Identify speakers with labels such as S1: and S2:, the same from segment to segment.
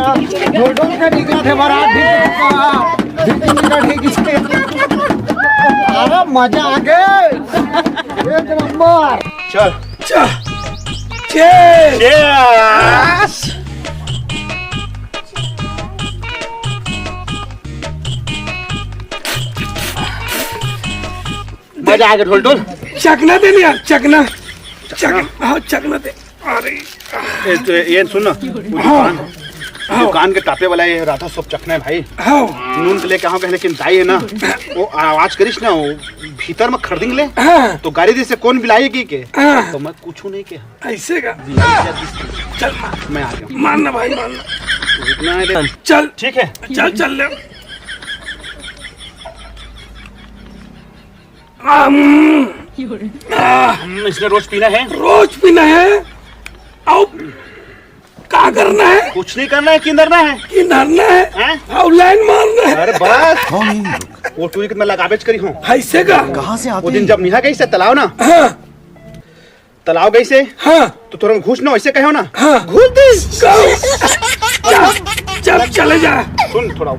S1: ढोल का ठीक थे बारात अरे मजा आ गए एक नंबर।
S2: चल
S1: चल
S2: मजा आ गया। ढोल ढोल
S1: चकना दे यार, चकना हाँ चकना दे। अरे
S2: ये सुन ना, दुकान के टापे वाला ये राधा सब चखना है भाई।
S1: हाँ
S2: नून के लेके आओगे लेकिन दाई है ना वो आवाज करिस ना वो भीतर में खरीदेंगे ले
S1: हाँ
S2: तो गाड़ी दी से कौन बिलाई की के
S1: हाँ
S2: तो मैं कुछ नहीं के
S1: ऐसे का। चल
S2: मैं आ गया।
S1: मानना भाई मानना।
S2: इतना है रे।
S1: चल
S2: ठीक है
S1: चल ले।
S2: इसने रोज पीना है।
S1: रोज पीना है। आओ क्या करना है?
S2: कुछ नहीं करना है, किंदरना है
S1: कि नरना है
S2: हैं?
S1: आओ लाइन मारना है।
S2: अरे बस वो टूरी के मैं लगावेज करी हूँ।
S1: ऐसे का
S3: कहाँ से आते
S2: वो दिन जब निहा गई से तालाब ना
S1: हाँ
S2: तालाब गई से
S1: हाँ
S2: तो थोड़ा घुस ना वैसे कहो ना
S1: हाँ
S2: घुस दे।
S1: चल चले जा।
S2: सुन थोड़ा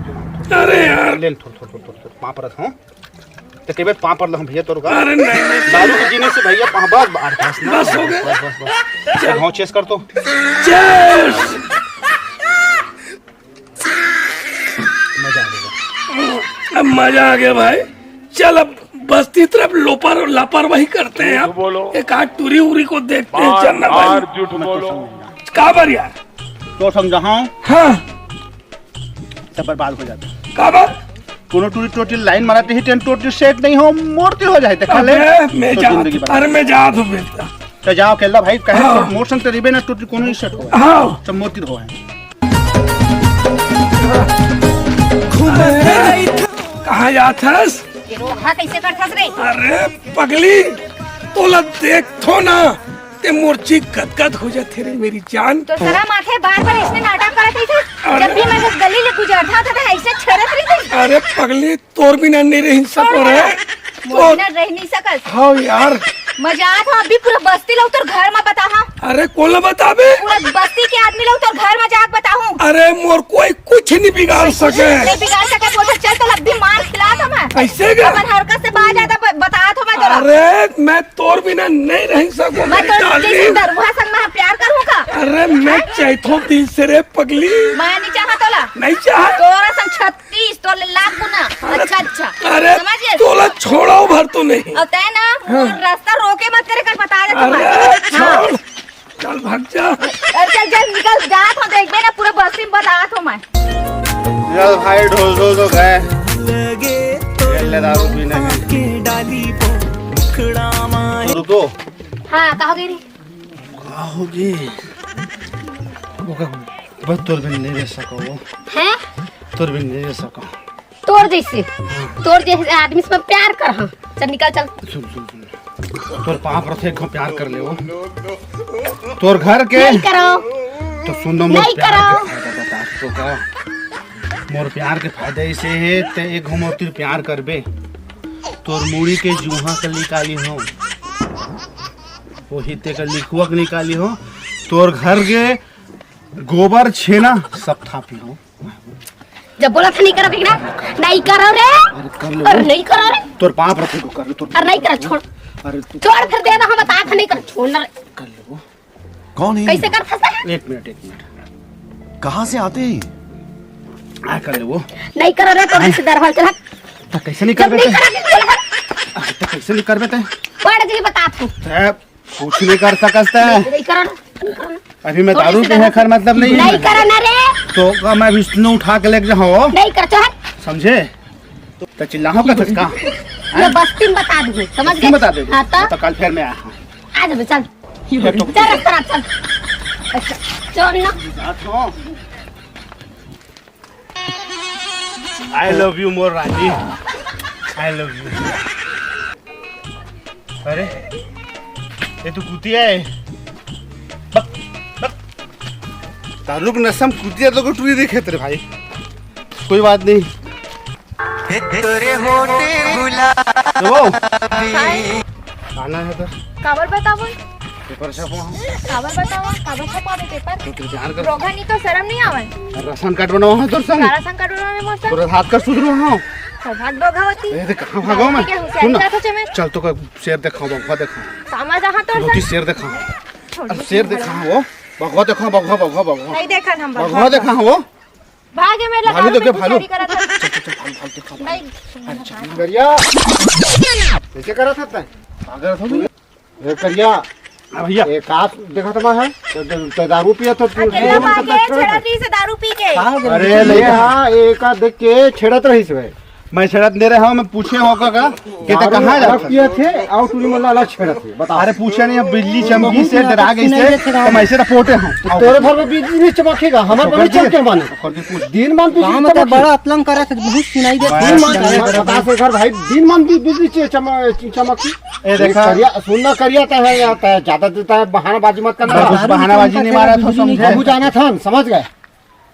S1: अरे यार
S2: ले थोड़ा पाँव पर हूँ तो कई बार पाँव पर हम भैया तोड़
S1: अरे नहीं
S2: दारू के जीने से भैया
S1: बस हो गया।
S2: बस हाँ चेस कर तो
S1: चल
S2: मजा आ गया।
S1: अब मजा आ गया भाई। चल अब बस्ती तरफ लापरवाही करते हैं। अब एक आध टूरी उरी को देखते हैं। चलना भाई
S4: झूठ बोलो।
S1: काबर यार
S2: तो समझाऊं
S1: हाँ
S2: सब बर्बाद हो जाता है।
S1: काबर
S2: कोनो टूरी टोटी लाइन मारते ही टेन टोटी सेट नहीं हो मोड़ती हो जाए तो ले
S1: मैं
S2: तो
S1: जा
S2: जिंदगी बर्बाद।
S1: अरे मैं जा तो बेटा
S2: तो जाओ केला भाई कहे
S1: हाँ।
S2: मोशन तरीबे ना टोटी कोनो ही सेट हो
S1: हाँ
S2: सब मोती हो है।
S1: कहाँ जाथस?
S5: कैसे करथस रे?
S1: अरे पगली तोला देखो ना ते मोर्ची गदगद हो जाते रे मेरी जान।
S5: तो सारा माथे बार बार ऐसे नाटक करत रही थी। जब भी मैं गली ले गुजरता था तो ऐसे छरत रही थी।
S1: अरे पगली तोर बिना नहीं रह सको रे।
S5: मोना रह नहीं सकत।
S1: हाँ यार
S5: मजाक हो अभी पूरा बस्ती लो तोर घर में बता हाँ।
S1: अरे कौन बताबे?
S5: पूरा बस्ती के आदमी लोग तोर घर में जाके बताऊं।
S1: अरे मोर कोई कुछ नहीं बिगाड़ सके।
S5: नहीं बिगाड़ सके बोल चल तो अभी मार खिला तो मैं।
S1: ऐसे का?
S5: अपन हरकत से बाहर जाता बता तो मैं तोरा।
S1: अरे मैं तोर बिना नहीं रह सकूं।
S5: मैं तोर जैसे दरुहा संग में प्यार करूंगा।
S1: अरे मैं चाहता दिल से रे पगली।
S5: मैं नहीं चाहा तोला।
S1: नहीं चाह।
S5: तोरा संग 36 तोले लाख गुना। अच्छा
S1: अरे
S5: समझिए?
S1: तोला छोड़ाओ भर तो नहीं।
S5: अब तय ना वो रास्ता रोके मत करे कर बता दे
S1: अरे
S5: तुम्हारे।
S1: छोड़ चल भाग जा।
S5: अरे चल निकल जा तो देखबे ना पूरे बस्ती में बता तो मैं।
S2: चल भाई ढोल ढोल तो गए ले दारू पीने रुको
S5: हाँ कहोगे रे?
S2: होगी बस तोर भी नहीं रह सको
S5: हैं?
S2: तोर भी नहीं रह सको।
S5: तोर जैसे आदमी से मैं प्यार कर हाँ। चल निकल चल।
S2: सुन तोर पाप रथे को प्यार कर ले वो तोर घर के
S5: नहीं करो
S2: तो सुन मोर
S5: नहीं
S2: प्यार
S5: करो।
S2: के फायदा बता तो का मोर प्यार के फायदा ऐसे है ते एक हम और प्यार करबे तोर मुड़ी के जूहा के निकाली हो वो हिते का लिखुआ के निकाली हो तोर घर के गोबर छेना सब थापी हो।
S5: जब बोला था नहीं करो ना नहीं करो रे।
S2: कर ले
S5: अरे नहीं करो रे।
S2: तोर पाप रखे को कर ले तोर
S5: अरे नहीं करो छोड़
S2: अरे तू
S5: छोड़ फिर दे दो हम बता था नहीं करो छोड़ना रे।
S2: कर ले वो
S3: कौन है?
S5: कैसे कर सकता है?
S2: एक मिनट
S3: कहाँ से आते हैं?
S2: आ कर ले वो
S5: नहीं करो रे तो से दरवाजा चला।
S2: तो कैसे नहीं
S5: जब
S2: कर
S5: नहीं
S2: बेटे
S5: करो तो बोला
S2: तो कैसे नहीं कर बेटे
S5: पढ़ के बता तू।
S2: कुछ नहीं कर सकता
S5: नहीं करो ना।
S2: अभी मैं दारू पीने खैर मतलब नहीं
S5: नहीं करो ना रे।
S2: तो मैं विष्णु उठा के लेके जाऊँ
S5: नहीं कर चल।
S2: समझे तो चिल्लाओ का धक्का
S5: मैं बस्ती में बता दूंगी समझ गए?
S2: बता दे
S5: हाँ तो
S2: कल फिर मैं आया हूँ
S5: आ जा चल चल रास्ता चल। अच्छा चल ना।
S2: आई लव यू मोर राजी आई लव यू। अरे ये तो कुतिया है दारू के नशा में कुतिया तो टूरी देखे तेरे भाई कोई बात नहीं तो खाना है तो
S5: काबर बताओ
S2: पेपर छपवा
S5: काबर बतावा काबर छपावे पेपर
S2: तो प्यार कर
S5: रोगा नहीं तो शर्म नहीं आवे
S2: राशन कार्ड बनवा है तोर संग
S5: सारा संकट में मोसा
S2: तोर हाथ का सुधरो हां
S5: भाग भगावती
S2: ए देख कहां भागो मैं सुन ना
S5: में
S2: चल तो का शेर दिखाओ बगवा दिखाओ
S5: कामा जहां तो
S2: मोती शेर दिखाओ अब शेर दिखाओ वो बगवा दिखाओ बगवा
S5: नहीं देखा हम
S2: बगवा दिखाओ वो
S5: भागे में लगा
S2: भालू तो क्या भालू
S5: नहीं
S2: करिया कैसे करा था तय अगर था ए करिया
S4: भैया
S2: एक आस देखा था मैं है तो दारू पिया तो
S5: अकेला भागे छेड़ती से दारू पी के
S2: अरे ले हां एक आ देख के छेड़त रही से मैं छेड़त दे रहा हूं मैं पूछे होगा का कि त कहां जा पिया थे और तूने मला अलग छेड़त थे बता अरे पूछे नहीं अब बिजली चमकी से डरा गई से तो मैं से रिपोर्टे हूं तेरे घर में बिजली चमकेगा हमारे पर चमके माने दिन मान
S4: गांव में तो बड़ा अतलंग करा था बहुत सुनाई दे
S2: दिन मान बता से घर भाई दिन मान बिजली चमकी ए देखा सुनना करिया था है आता है ज्यादा देता है बहानाबाजी मत करना बहानाबाजी नहीं मारा तो समझे बाबू जाना था समझ गए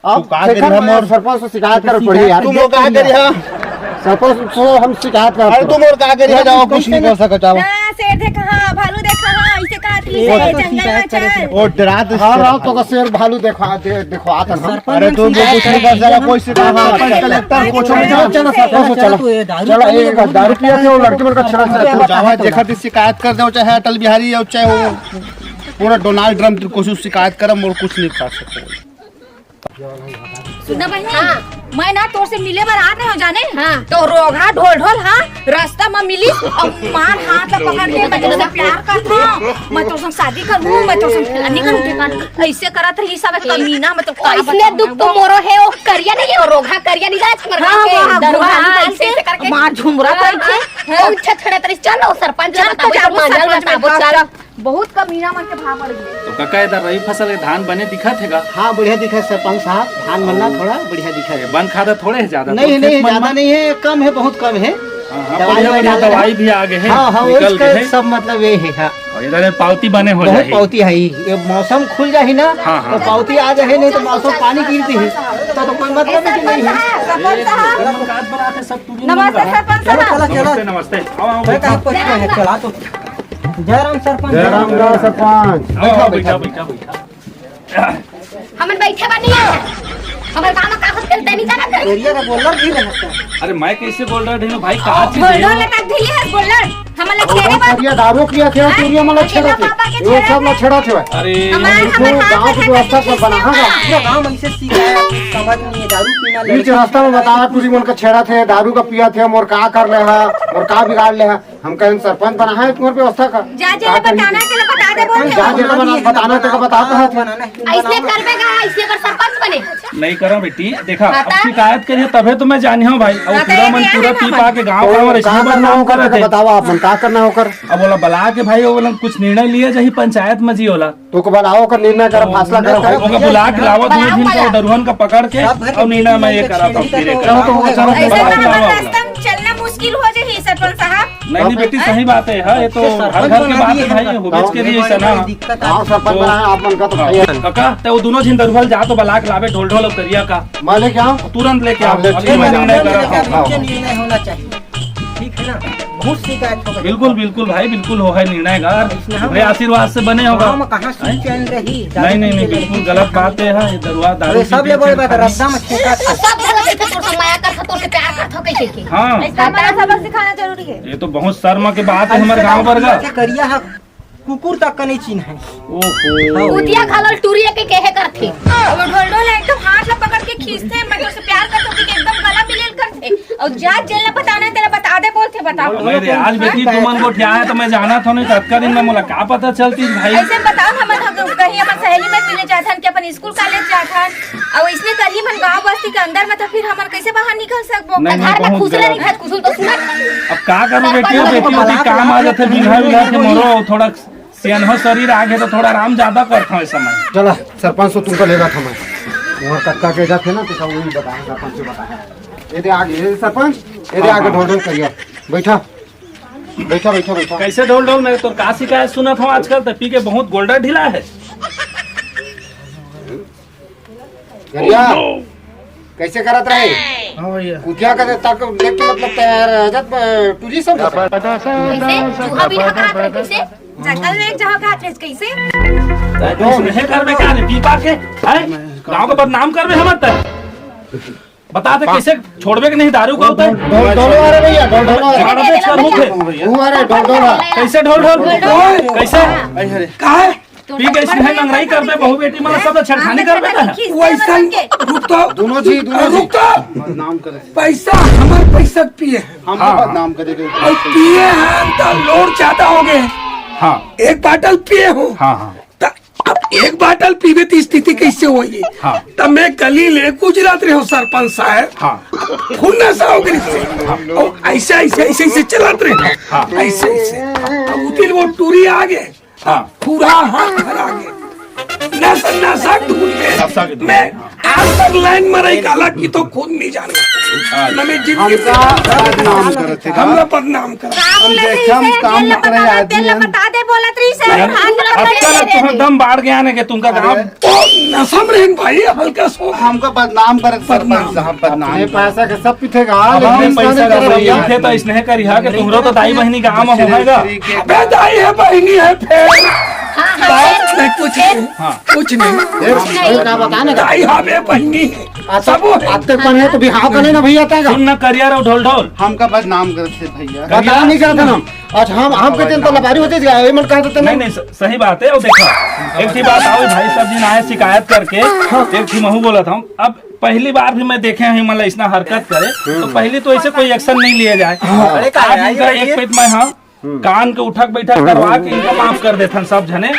S2: अब का करी हम और सरपंच से शिकायत कर पड़ी यार तुम का करी है सरपंच से हम शिकायत कर अरे तुम और का करी है जाओ कुछ नहीं कर सकते जाओ
S5: हां शेर देखा हां भालू देखा हां ऐसे काटली से जंगल में चल
S2: ओ डरा दे हां तो का शेर भालू देखा देखो आता है अरे तुम कुछ नहीं कर सकता कोई शिकायत कलेक्टर को छोड़ चलो सरपंच चलो चलो एक दारू पिया थे वो लड़के मन का छड़ा जावा देखा शिकायत कर दो चाहे अटल बिहारी या चाहे वो पूरा डोनाल्ड ट्रम्प कोशिश शिकायत करम और कुछ नहीं कर सकते
S5: सुनना बहनी मैं ना तोर से मिले बार आ नहीं हो जाने तो रोगा ढोल ढोल हाँ रास्ता में मिली और मार हाथ पकड़ के मैं तुझसे प्यार करता हूँ मैं तुझसे शादी करूँ मैं तुझसे नहीं करूँ ऐसे करत रही सब कमीना मैं तो इसलिए दुख तो मोरो है वो करिया नहीं है रोगा करिया नहीं जाए मरवा के दरवा ऐसे करके मार झुमरा करके और छछड़े तरी चलो सरपंच बताओ बहुत कमीना मन के भाव पड़ गए
S4: तो काका इधर रही फसल के धान बने दिखा थेगा
S6: हाँ बढ़िया दिखा है सरपंच साहब धान बनना थोड़ा बढ़िया दिखा है
S4: बन खादा थोड़े है ज्यादा
S6: नहीं नहीं ज्यादा नहीं है कम है बहुत कम है
S4: दवाई भी आगे है
S6: हाँ हाँ
S4: निकल
S6: उसका
S4: गए
S6: सब मतलब ये है हाँ
S4: और इधर में पावती बने हो
S6: बहुत
S4: जाए
S6: पावती है ये मौसम खुल जाए ना
S4: हाँ, हाँ।
S6: तो पावती आ जाए नहीं तो मौसम पानी गिरती है तो कोई मतलब ही नहीं है
S5: नमस्ते सरपंच साहब
S4: नमस्ते नमस्ते आओ आओ बैठो
S6: चला तो जय राम सरपंच
S2: सरपंच
S4: आओ बैठा बैठा बैठा
S5: हमन बैठे बनी है हमर काम कागज करते नहीं जाना कर
S6: एरिया का बोलर भी रहता है
S4: अरे मैं कैसे बोल रहा ढेलो भाई कहाँ चीज
S5: बोल
S4: है
S5: दो लटक दिली है बोलर हमले खेरे बात
S2: करिया दारू पिया थे सूर्य मला छेड़ा थे ये सब ना छेड़ा थे
S4: अरे
S5: हमारे
S2: गांव की व्यवस्था को बना
S6: पूरा गांव में ऐसे सीखा है समझ नहीं है दारू पीना
S2: बीच रास्ता में बताया टूरी मन का छेड़ा थे दारू का पिया थे और का कर ले है और का बिगाड़ ले है हम कहें सरपंच बना है तुम्हारी व्यवस्था का
S5: जा जे बताना के बता दे बोल
S2: जा जे बताना तो बताता है
S5: ऐसे करबेगा ऐसे कर सरपंच बने
S4: नहीं करो बेटी देखा अब शिकायत करिए तबे तो मैं जानी हूँ भाई और पूरा मन पूरा पी पा के गाँव का और इसमें
S2: करना होकर बताओ आप का करना होकर
S4: अब बोला बला के भाई वो बोला कुछ निर्णय लिए जही पंचायत में जी होला
S2: तो को बनाओ कर निर्णय कर फैसला करो
S4: ओके बुला के लावा दो दिन का दरुहन का पकड़ के और निर्णय मैं ये करा था फिर
S5: रास्ता चलना मुश्किल हो जाए सरपंच साहब
S4: नहीं बेटी सही बात है हाँ, ये तो हर घर की बात है भाई होबेज के लिए ऐसा ना
S2: गांव सरपंच बना है आप मन का तो
S4: काका तो वो दोनों जिन दरुहल जा तो बलाक लावे ढोल ढोल और करिया का
S2: मैं लेके आऊं
S4: तुरंत लेके आओ
S2: ले,
S4: अभी मैं निर्णय करा था
S6: निर्णय होना चाहिए ठीक है ना बहुत शिकायत होगा
S4: बिल्कुल बिल्कुल भाई बिल्कुल हो है निर्णय का भाई आशीर्वाद से बने होगा
S6: गांव में कहाँ से चैन रही
S4: नहीं नहीं नहीं बिल्कुल गलत बात है ये दरुआ दारू
S6: सब ले बड़े बात रद्दा में ठेका था
S5: सब जगह से तोर से माया कर तोर से प्यार कर थो कैसे के
S4: हाँ
S5: ऐसा बड़ा सबक सिखाना जरूरी है
S4: ये तो बहुत शर्म की बात है हमारे गाँव पर का
S6: करिया है कुकुर तक का नहीं चिन्ह है
S4: ओहो
S5: उतिया खालल टूरिया के कहे करथे और ढोल ढोल एकदम हाथ ला पकड़ के खींचते मैं तो से प्यार करते कि एकदम गला मिलल करते और जा चलना बताना तेरा बता दे बोलते बताओ
S4: मेरे आज बेटी तुमन को ठिया है तो मैं जाना था नहीं तत्का दिन में मुला का पता चलती भाई
S5: ऐसे बताओ हम कहीं अपन सहेली में मिले जाथन कि अपन स्कूल कॉलेज जाथन और इसने कहीं मन गांव बस्ती के अंदर में तो फिर हमन कैसे बाहर निकल सकबो
S4: नहीं,
S5: घर में
S4: बहुत
S5: खुसरे नहीं
S4: गलत।
S5: खात कुसुल तो सुनत
S4: अब का करूं बेटी बेटी काम आ जाते बिना बिना के मरो थोड़ा सियान शरीर आगे तो थोड़ा आराम ज्यादा करता हूँ इस समय
S2: चला सरपंच तो तुमको लेगा था मैं वहाँ कक्का के जाते ना तो सब वही बताया सरपंच से बताया ये दे आगे ये सरपंच ये दे आगे ढोल ढोल करिए बैठा बैठा बैठा बैठा
S4: कैसे ढोल ढोल मैं तो का शिकायत सुना था आजकल तो पी के बहुत गोल्डर ढीला है
S2: गरिया कैसे करत रहे
S6: हाँ भैया
S2: कुतिया का तक देख के मतलब तैयार जब टूरी सब
S5: कैसे चूहा भी हकरा कैसे जंगल में एक जगह खात रहे कैसे
S4: नहीं करबे क्या रे पीपा के हैं गांव को बदनाम करबे हमर त बता दे कैसे छोड़बे के नहीं दारू को उतर
S6: ढोल आ रहे भैया ढोल
S4: झगड़ा बेच कर मुखे
S6: वो आ रहे ढोल
S4: कैसे ढोल कैसे
S1: का है
S4: पी के इसने लंगड़ाई करबे बहू बेटी मतलब सब छेड़खानी करबे का
S1: वैसा रुक तो
S6: दोनों जी
S1: रुक तो
S6: बदनाम करे
S1: पैसा हमारे पैसा पिए
S6: हम बदनाम करेंगे
S1: और पिए हैं तो लोड ज्यादा हो गए
S4: हाँ
S1: एक बोतल पिए हो
S4: हाँ हाँ
S1: अब एक बोतल पीवे तो स्थिति कैसे होगी
S4: हाँ।
S1: तब मैं गली ले गुजरात रहे हो सरपंच साहब
S4: हाँ
S1: खून नशा हो गई और ऐसे ऐसे ऐसे ऐसे चलाते रहे
S4: हाँ।
S1: ऐसे ऐसे अब उतिल वो टूरी आ गए
S4: हाँ।
S1: पूरा हाथ भर आ गए नशा नशा
S4: नशा के
S1: ढूंढ मैं आज तक लाइन में रही काला की तो खुद नहीं जाना न मैं जिंदगी
S6: बदनाम करते
S1: हमला बदनाम कर
S6: हम काम करे आदमी
S5: बता दे बोला त्री से
S4: अब तक तुम्हें दम बाढ़ गया ने के तुमका गांव
S1: नशा में रहें भाई हल्का सो
S6: हमको बदनाम करे सरपंच साहब बदनाम पैसा के सब पीठेगा
S4: हम पैसा का भैया थे तो इसने करिहा के तुमरो तो दाई बहनी गांव में होएगा
S1: अबे दाई है बहनी है फिर बात नहीं कुछ नहीं कुछ नहीं
S6: का बताने
S1: दाई हमें बहनी है सब है
S6: आते कौन है तो बिहाव करे ना भैया तेगा
S4: सुन न करिया रो ढोल ढोल
S6: हमका बदनाम करते भैया
S4: करिया?
S6: बदनाम नहीं करते हम अच्छा हम कहते हैं तो लबारी होते जाए मन कहते थे
S4: नहीं नहीं सही बात है और देखो एक ही बात आओ भाई सब दिन आए शिकायत करके एक ही महू बोला था अब पहली बार भी मैं देखे हैं मतलब इतना हरकत करे तो पहले तो ऐसे कोई एक्शन नहीं लिया जाए आज इनका एक पेट में हाँ कान के उठक बैठक करवा के इनका माफ कर देते सब जने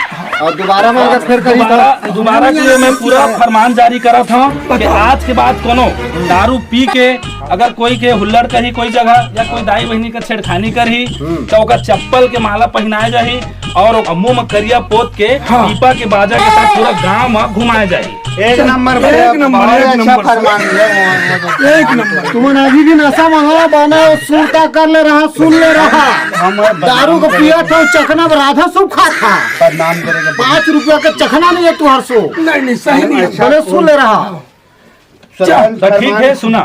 S6: और दोबारा में अगर फिर करी
S4: दोबारा के लिए मैं पूरा फरमान जारी करा था कि आज के बाद कोनो दारू पी के अगर कोई के हुल्लड़ करी कोई जगह या कोई दाई बहनी का छेड़खानी करी तो ओकर चप्पल के माला पहनाए जाही और मुंह में करिया पोत के पीपा के बाजा के साथ पूरा गांव में घुमाए जाही
S6: एक नंबर अच्छा फरमान
S1: एक नंबर
S6: तुम अभी भी नशा मंगा बना सुनता कर ले रहा सुन ले रहा दारू को पिया था चखना राधा सब खा था बदनाम करेगा 5 रुपया का चखना नहीं है तुम्हार सो
S1: नहीं सही नहीं
S6: भले सुन ले रहा
S4: तो ठीक है सुना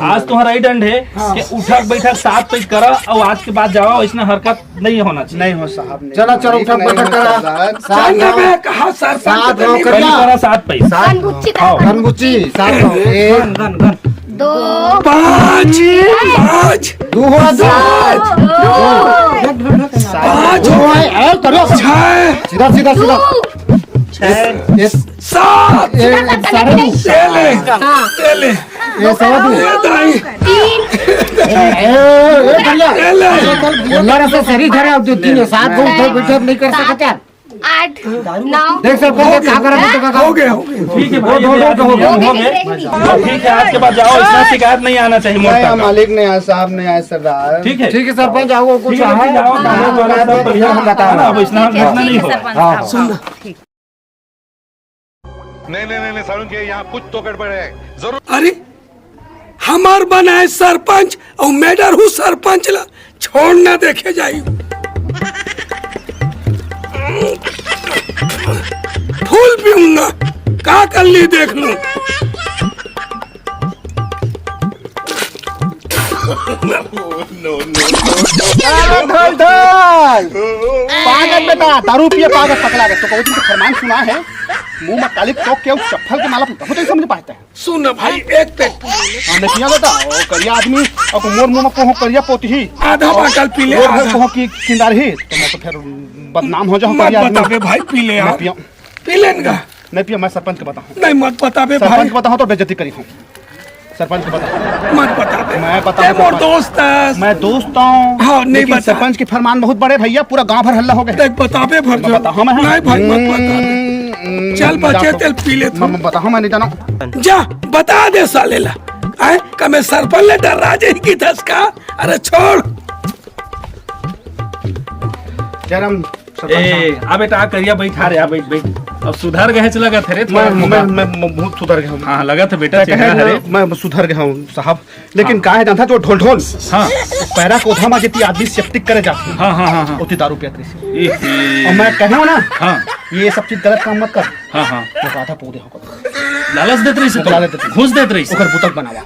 S4: आज तुम्हारा ही दंड है कि उठक बैठक साथ पे करा और आज के बाद जाओ इसमें हरकत नहीं होना चाहिए
S6: नहीं हो साहब चलो चलो उठक बैठक करा
S1: जाने में कहा सर
S6: साथ हो
S4: पहले करा साथ पे
S6: गनगुच्ची साथ हो एक
S5: 2
S1: 5 5
S6: दो हो
S1: पाँच
S6: करो
S1: 6
S6: सीधा सीधा सीधा
S1: 7 तेले
S6: ये सवा दो
S1: दाई
S6: बोलना से सही धरे अब 3 7 गो उठक बैठक नहीं कर सकते
S5: 8 9
S6: देख सब क्या कर रहा
S1: हो गए
S4: ठीक है भाई हो गए ठीक है आज के बाद जाओ इसमें शिकायत नहीं आना चाहिए मोटा
S6: मालिक ने आया साहब ने आया सरदार
S4: ठीक है
S6: ठीक है सरपंच आओ कुछ
S4: जाओ सब बढ़िया हम बताना अब इसमें घटना नहीं हो
S1: सुन
S7: नहीं सारुण के यहाँ कुछ तो गड़बड़ है जरूर।
S1: अरे हमार बना है सरपंच और मेडर हूँ सरपंच ला छोड़ ना देखे जाई फूल पीऊंगा का कर ली देख लूं
S6: पागल बेटा दारू पिए पागल पकड़ा गया तो कहो तुमको फरमान सुना है मुंह में काली टोक के चप्पल के माला बहुत समझ पाते हैं
S1: सुन भाई एक पेट
S6: हमने किया बेटा ओ करिया आदमी और मोर मुंह में को करिया पोती ही
S1: आधा बोतल पी ले
S6: और कहो कि किंदार ही तो मैं तो फिर बदनाम हो जाऊं
S1: मत
S6: करिया
S1: बताबे
S6: आदमी
S1: भाई पी ले
S6: मैं
S1: यार
S6: पिया
S1: पी लेगा
S6: नहीं पिया मैं सरपंच को बताऊं
S1: नहीं मत बताबे भाई
S6: सरपंच को बताऊं तो बेइज्जती करी हूं सरपंच को बताऊं
S1: मत बताबे
S6: मैं बताऊं
S1: मोर दोस्त है
S6: मैं दोस्त हूं
S1: हाँ, नहीं
S6: लेकिन
S1: बता।
S6: सरपंच के फरमान बहुत बड़े भैया पूरा गांव भर हल्ला हो गया
S1: देख बताबे भर
S6: मैं बताऊं मैं
S1: नहीं भाई मत बता चल बचे तेल पी ले तू
S6: मैं बताऊं मैं नहीं जाना
S1: जा बता दे साले ला आए का मैं सरपंच ले डर राजे की धसका अरे छोड़
S6: जरम
S4: ए आ बेटा करिया बैठा रे आ बैठ बैठ अब सुधर गए चला थे रे
S6: मैं बहुत सुधर गया हूँ
S4: हाँ लगा था बेटा चेहरा रे
S6: मैं सुधर गया हूँ साहब लेकिन का है जानता जो ढोल ढोल
S4: हाँ
S6: पैरा कोधा में जितनी आदमी सेप्टिक करे जाती
S4: हाँ हाँ हाँ हाँ
S6: उतनी दारू पियाती थी
S4: ए,
S6: और मैं कहे ना
S4: हाँ
S6: ये सब चीज गलत काम मत कर
S4: हाँ हाँ
S6: तो आधा पौधे होकर
S4: लालच देते रही
S6: लालच देते रही।
S4: घुस देते रही
S6: ओकर बुतक बनावा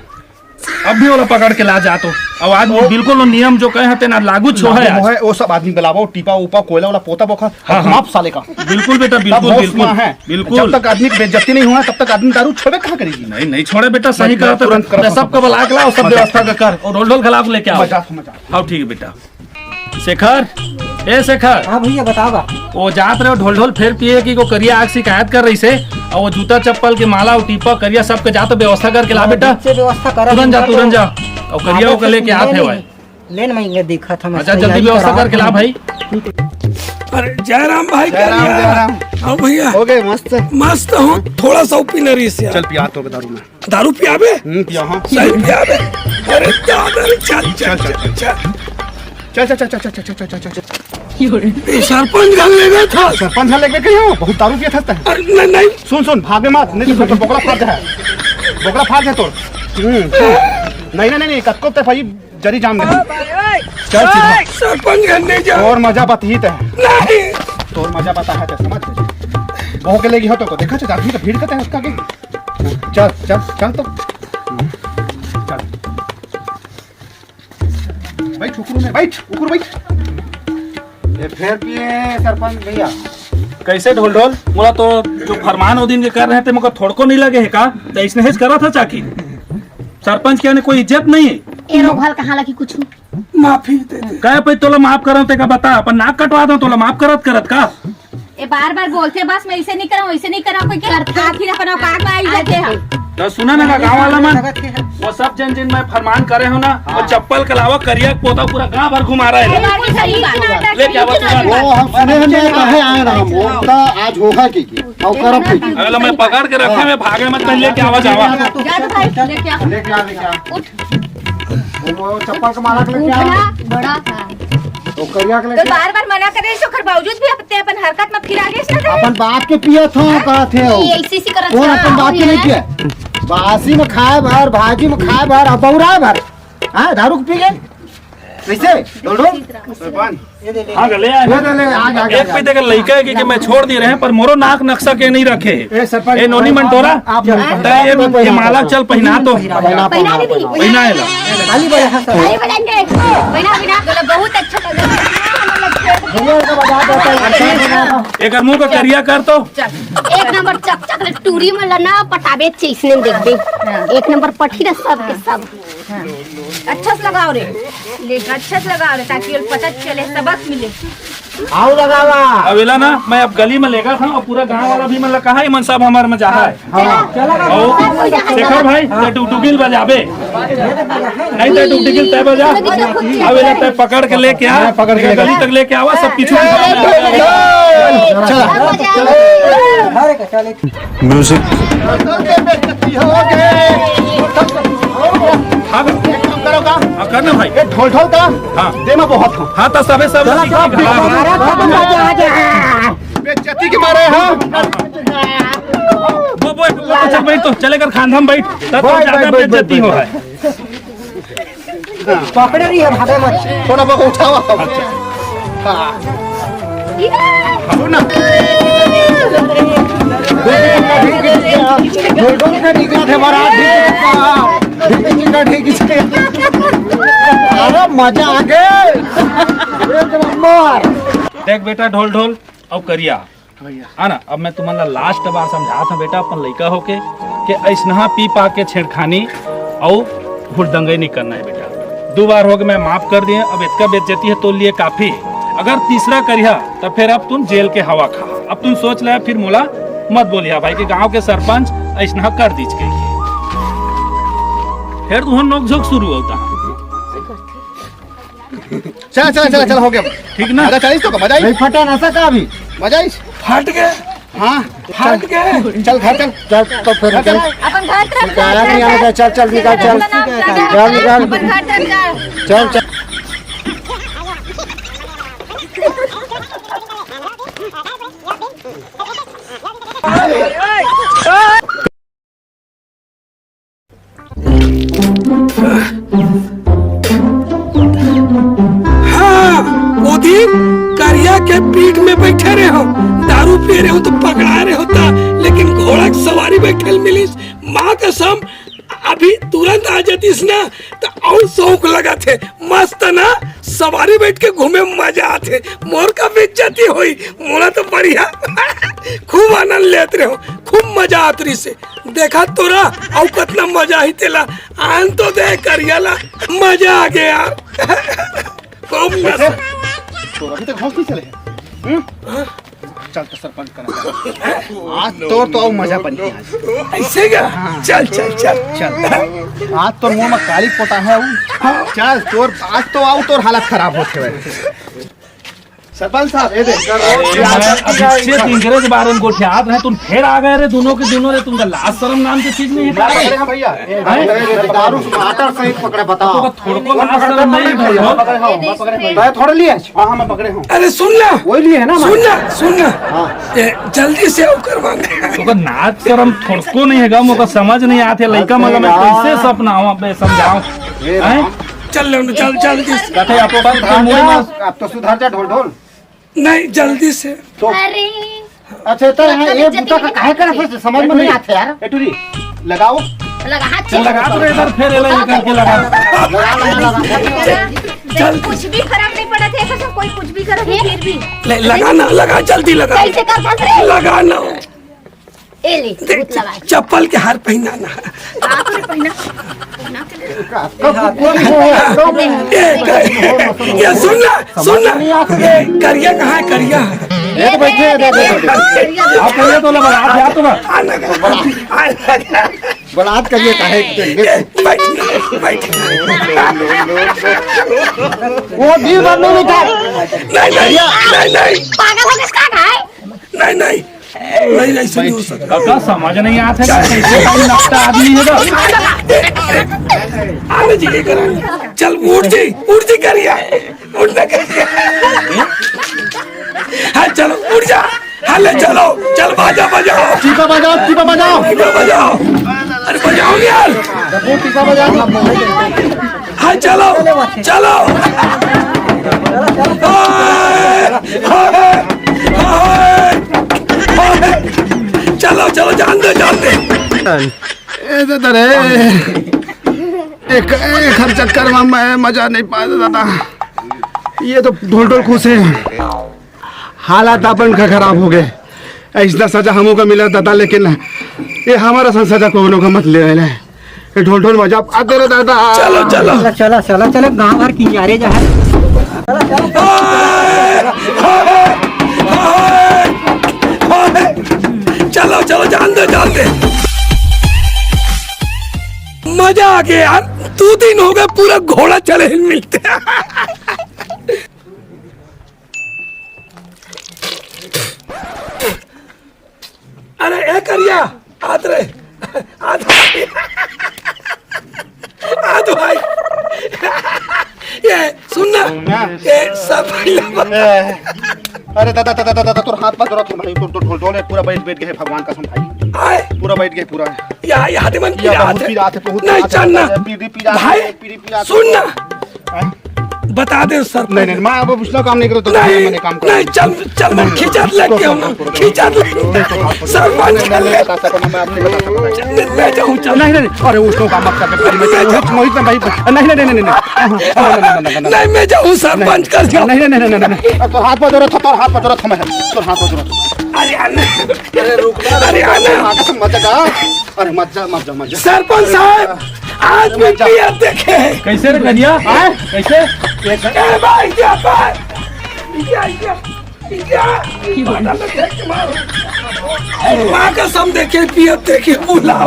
S4: अब भी वाला पकड़ के ला जा तो और आज बिल्कुल वो नियम जो कहे हैं ना लागू छो है आज।
S2: वो सब आदमी बुलाओ, टीपा ऊपा कोयला वाला पोता बोखा
S4: हाँ।
S2: माप साले का।
S4: बिल्कुल बेटा, बिल्कुल बिल्कुल
S2: है
S4: बिल्कुल।
S2: जब तक आदमी की बेइज्जती नहीं हुआ तब तक आदमी दारू छोड़े कहाँ करेगी।
S4: नहीं नहीं छोड़े बेटा, सही करा तो
S2: तुरंत करो।
S4: सबको बुला के लाओ, सब व्यवस्था का कर और ढोल खिलाफ लेके आओ।
S2: मजा
S4: हाँ ठीक है बेटा। शेखर, ए शेखर।
S6: हाँ भैया बताओ।
S4: वो जात रहे ढोल फेर पिए की को करिया आग शिकायत कर रही से, और वो जूता चप्पल के माला और टीपा करिया सब के जा तो व्यवस्था करके ला बेटा।
S6: व्यवस्था कर
S4: तुरंत जा और करिया को लेके आते है भाई।
S6: लेन में देखा था।
S4: अच्छा जल्दी व्यवस्था करके ला भाई।
S1: अरे जयराम भाई,
S2: जयराम।
S1: हाँ भैया,
S2: हो गए मस्त
S1: मस्त हूँ। थोड़ा सा पीनरी से
S2: चल पिया तो दारू में।
S1: दारू पियाबे?
S2: पिया हाँ।
S1: सही पियाबे। अरे चल चल चल चल
S2: चल चल चल चल चल चल चल चल चल।
S1: सरपंच घर ले गया था।
S2: सरपंच घर लेके गए हो, बहुत दारू पिया था।
S1: अरे नहीं नहीं,
S2: सुन भागे मत, नहीं तो बोकला फाड़ है, बोकला फाड़ है तोड़। नहीं नहीं नहीं कत्को ते भाई जरी जाम दे। चल सीधा
S1: सरपंच घर नहीं जा।
S2: और मजा बतहीत है
S1: नहीं,
S2: तोर मजा बता है समझ। बहु के लेगी हो तो देखा चल आदमी का भीड़ करते हैं उसका के। चल चल चल तो चल बैठ उकुर में, बैठ उकुर बैठ। ये फिर पिए सरपंच भैया।
S4: कैसे ढोल बोला तो जो फरमान वो दिन के कर रहे थे मुझे थोड़को नहीं लगे है का, तो इसने हेज करा था चाकी। सरपंच के ने कोई इज्जत नहीं है।
S5: ए रोभाल कहाँ लगी कुछ
S1: माफी दे दे।
S4: कहे पे तोला माफ करत ते का बता, अपन नाक कटवा दो तोला माफ करत का।
S5: ए बार बार बोलते बस मैं इसे नहीं करा वैसे नहीं करा, कोई करता फिर अपन औकात में आई जाते हैं।
S4: तो सुना ना गाँव वाला मन, वो सब जन जिन में फरमान करे हो ना, वो चप्पल के अलावा करिया पोता पूरा गाँव भर घुमा रहा है। लेके आवा
S6: वो हम सुने हैं कहे आए ना, वो तो आज होगा की और करब की।
S4: अगला मैं पकड़ के रखे में भागे मत, पहले लेके आवा जावा।
S5: जा तो भाई लेके आ।
S6: लेके आ
S5: उठ।
S6: वो चप्पल का माला के लेके आ।
S5: उठना बड़ा था
S6: तो करिया के
S5: तो
S6: लेके
S5: बार बार मना करे सो कर बावजूद भी अपने अपन हरकत में फिर आगे से ना
S6: अपन बात के पिया था कहा थे हो।
S5: ऐसी सी करत
S6: कौन अपन बात के नहीं पिया। बासी में खाए भर, भाजी में खाए भर, अब बौरा भर। हाँ दारू पी गए कैसे डोडो
S2: सरपंच
S4: हाँ ले एक पे देख लड़का है कि मैं छोड़ दे रहे हैं, पर मोरो नाक नक्शा के नहीं रखे। ए नोनी मंटोरा
S6: आप
S4: ये माला चल पहना तो
S5: पहना दीदी
S4: पहना है ला।
S6: खाली बड़े हाथ से
S5: अरे बजाएंगे बिना बोले बहुत अच्छा लगा।
S6: भैया का बजा देता है।
S4: एक मुंह का करिया कर तो
S8: एक नंबर चक टूरी में लना पटाबे चीसने देखबे। एक नंबर पठी ना सब के सब
S5: अच्छा से लगाओ रे, अच्छा से लगाओ रे ताकि उनको पता चले, सबक मिले।
S6: आओ लगावा
S4: अवेला ना मैं अब गली में लेगा था और पूरा गांव वाला भी मतलब कहा मन सब हमारे में जा है। और शेखर भाई ते टुटुगिल बजाबे नहीं ते टुटुगिल तय बजा। अवेला तय पकड़ के लेके आ, पकड़ के गली तक लेके आवा, सब पीछे
S3: म्यूजिक
S4: करना भाई।
S2: ढोल ढोल का
S4: हाँ
S2: दे में बहुत हूँ।
S4: हाँ तो सबे सब
S2: बेइज्जती के मारे हाँ।
S4: वो चल बैठ तो चले कर खानधाम बैठ, तब तो ज्यादा बेइज्जती हो है।
S6: पकड़े रही है भागे मत।
S2: थोड़ा बहुत उठावा। हाँ सुन ना ढोल का निकला थे हमारा अरे मजा आ गए।
S4: देख बेटा ढोल और करिया आना। अब मैं तुम्हारा लास्ट बार समझा था बेटा अपन लड़का होके कि ऐसना पी पा के छेड़खानी और हुड़दंगे नहीं करना है बेटा। 2 बार हो गए, मैं माफ कर दिए, अब इतना बेइज्जती है तो लिए काफी। अगर तीसरा करिया तो फिर अब तुम जेल के हवा खा। अब तुम सोच ले फिर मोला मत बोलिया भाई कि गांव के सरपंच ऐसना कर दीज के फिर तुम नोक झोंक शुरू होता है।
S2: चल हो गया
S4: ठीक ना?
S2: मजा चाहिए तो मजा
S6: नहीं फटा ना सका अभी।
S2: मजा आई
S1: फट गए,
S2: हाँ
S1: फट गए।
S2: चल घर चल
S6: चल तो फिर निकल।
S5: अपन घर तरफ
S6: निकाला नहीं आना, चल निकाल चल निकाल
S5: अपन घर तरफ
S6: चल।
S1: हाँ वो दिन करिया के पीठ में बैठे रहे हो, दारू पी रहे हो तो पकड़ा रहे होता, लेकिन घोड़ा की सवारी बैठे मिली। माँ कसम अब अभी तुरंत आ जातीस ना तो और शौक लगा थे। मस्त ना सवारी बैठ के घूमे में मजा आते। मोर का बेइज्जती हुई मोला तो बढ़िया खूब आनंद लेते रहो, खूब मजा आतरी से। देखा तोरा और कितना मजा ही तेला आन तो दे करियाला मजा आ गया यार। खूब मजा।
S2: तो अभी तक होश नहीं चले हैं? चल तो सरपंच करा आज तोर तो आओ मजा बनी आज।
S1: ऐसे क्या? चल चल चल
S2: चल आज तो मुंह में काली पोता है चल तोर आज तो आओ तोर हालत खराब होते हुए। सरपंच साहब ये देख
S4: अभिषेक इंगरे के बारे में गोठियात रहे, तुम फिर आ गए रे दोनों के दोनों रे। तुमका लाज शर्म नाम की चीज नहीं है
S2: भैया दारू टमाटर सहित पकड़े बताओ।
S4: थोड़ा को लाज शर्म नहीं
S6: मैं थोड़ा लिए
S2: हाँ मैं पकड़े हूँ।
S1: अरे सुन ना,
S6: वही लिए है ना
S1: सुन ना जल्दी से वो करवाना।
S4: तो नाच शर्म थोड़को नहीं है, मुझको समझ नहीं आते लड़का मतलब मैं कैसे सपना हूँ समझाऊं।
S1: चल चल जल्दी से।
S2: आप तो सुधर जा ढोल ढोल।
S1: नहीं जल्दी से।
S8: अरे
S6: अच्छा तो ये बूटा का काहे करे समझ में नहीं आते यार।
S2: एटूरी लगाओ
S8: लगा हाथ
S4: लगा तो इधर फिर एला निकल के लगा।
S5: कुछ भी फर्क नहीं पड़ा थे कसम, कोई कुछ भी करे फिर भी
S1: लगाना लगा जल्दी लगा।
S8: कैसे कर फंस रहे
S1: लगाना
S8: ए ले भूत लगा
S1: चप्पल के हार पहनाना।
S5: आप रे पहना
S1: ये सुनना करिया कहाँ है? करिया
S6: ये बैठे
S4: आप करिए तो लगा आप तो
S6: बलात् करिए काहे वो भी बनने नहीं था।
S1: नहीं
S8: पागल हो किसका है
S1: नहीं ऐसे नहीं हो सकता।
S4: काका समझ नहीं आते कैसे कोई नक्शा आदमी है तो
S1: आने जी करा। चल उठ जी करिया उठना करिया। हाँ चलो उठ जा। हाँ ले चलो चल बजाओ
S6: टीपा बजाओ।
S1: अरे बजाओ यार।
S6: टीपा बजाओ।
S1: हाँ चलो चलो जान दे।
S2: एक हर चक्कर में मैं मजा नहीं पाता दादा। ये तो ढोल ढोल खुश है। हालात अपन का खराब हो गए। ऐसा सजा हमों को मिला दादा, लेकिन ये हमारा सजा कोनो का मत ले रहे। ये ढोल ढोल मजा आते रहे दादा।
S6: चलो गाँव भर किनारे जा।
S1: चलो जान दे। मजा आ गया यार। 2 दिन हो गए पूरा घोड़ा चले मिलते। अरे ए करिया आत रे आत भाई ये सुनना ये सब
S2: अरे दादा तोर हाथ में जरूरत भाई। तो ढोल ढोल है पूरा बैठ गए भगवान कसम भाई।
S1: आए
S2: पूरा बैठ गए पूरा।
S1: यहाँ मन
S2: बहुत
S1: नहीं चलना भाई। सुनना बता दे सर।
S2: नहीं मैं अब उसका काम नहीं करो तो मैंने काम कर।
S1: नहीं चल मैं खिंचात लेके हूँ सरपंच मैं जाऊँ। चल
S2: नहीं अरे उसको काम मत कर मोहित में भाई।
S1: नहीं मैं जाऊँ सरपंच कर जाऊँ।
S2: नहीं तो हाथ में जरूरत तो हाथ में जरूरत हमें तो हाथ में जरूरत।
S1: अरे आना
S2: अरे मत जा
S1: सरपंच साहब आज भी पिया देखे
S4: कैसे रे कन्या कैसे
S1: भाई क्या माँ कसम देखे पिया देखे बुला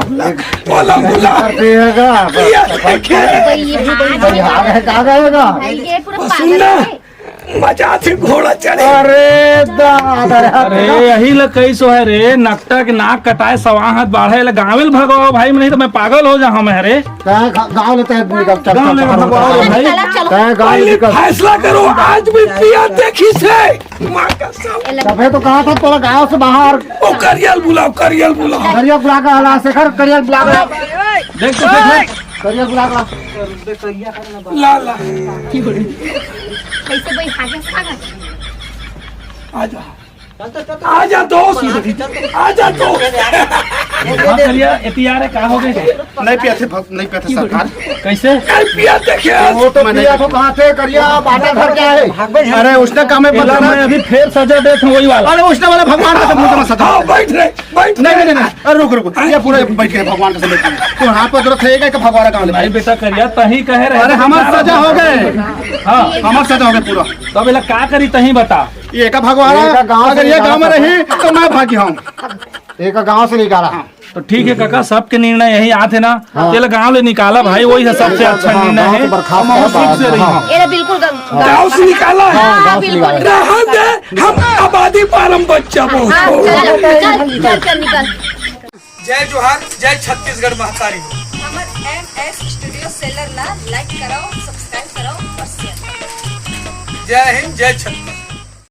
S8: ये पूरा
S1: सुनना मजा से घोड़ा चढ़े।
S4: अरे यही लग कैसो है रे। नकटा के नाक कटाए सवा हाथ बाढ़े गाँव भगवाओ भाई। नहीं तो मैं पागल हो जाऊँ मैं। अरे
S6: गाँव लेते हैं
S1: भाई फैसला करो आज भी पिया देखी से माँ कसम।
S6: तबे तो कहा था थोड़ा गाँव से बाहर
S1: ओ करियल बुलाओ
S6: करियल बुला का हला शेखर करियल बुला
S4: देख
S6: करियल बुला
S1: ला
S8: कैसे भाई
S1: आजा दोस्त आजा दोस्त
S4: हाँ करिया एतियार है का हो गए
S2: नहीं पिया थे सरकार।
S4: कैसे
S1: पिया देखिए
S6: वो तो पिया तो कहाँ से करिया बाटा घर क्या है?
S2: अरे उसने काम में
S4: एला मैं अभी फिर सजा देता हूँ वही वाला।
S2: अरे उसने वाला भगवान का मुंह में सजा।
S1: हाँ बैठ रहे बैठ
S2: नहीं अरे रुक ये पूरा बैठ के भगवान का बैठ तो हाथ पर जरूरत है कि भगवान का
S4: भाई बेटा करिया तही कहे रहे।
S2: अरे हमार सजा हो गए। हाँ हमार सजा हो गए पूरा।
S4: तो अब एला का करी तही बता।
S2: ये का भगवान अगर ये गाँव में रही तो मैं भागी हूँ।
S6: एक गांव से निकाला।
S4: तो ठीक है काका सबके निर्णय यही आते ना तेल गाँव ले निकाला भाई वही है सबसे अच्छा निर्णय है।
S5: ये बिल्कुल
S1: गाँव से निकाला है
S5: हाँ, बिल्कुल।
S1: रहा दे हम आबादी पारम बच्चा बहुत
S5: हाँ,
S1: हो।
S5: चल निकल।
S1: जय जोहार जय छत्तीसगढ़ महतारी।
S5: हमर MS स्टूडियो सेलर ला लाइक करो, सब्सक्राइब करो और शेयर करो।
S1: जय हिंद जय छत्तीसगढ़।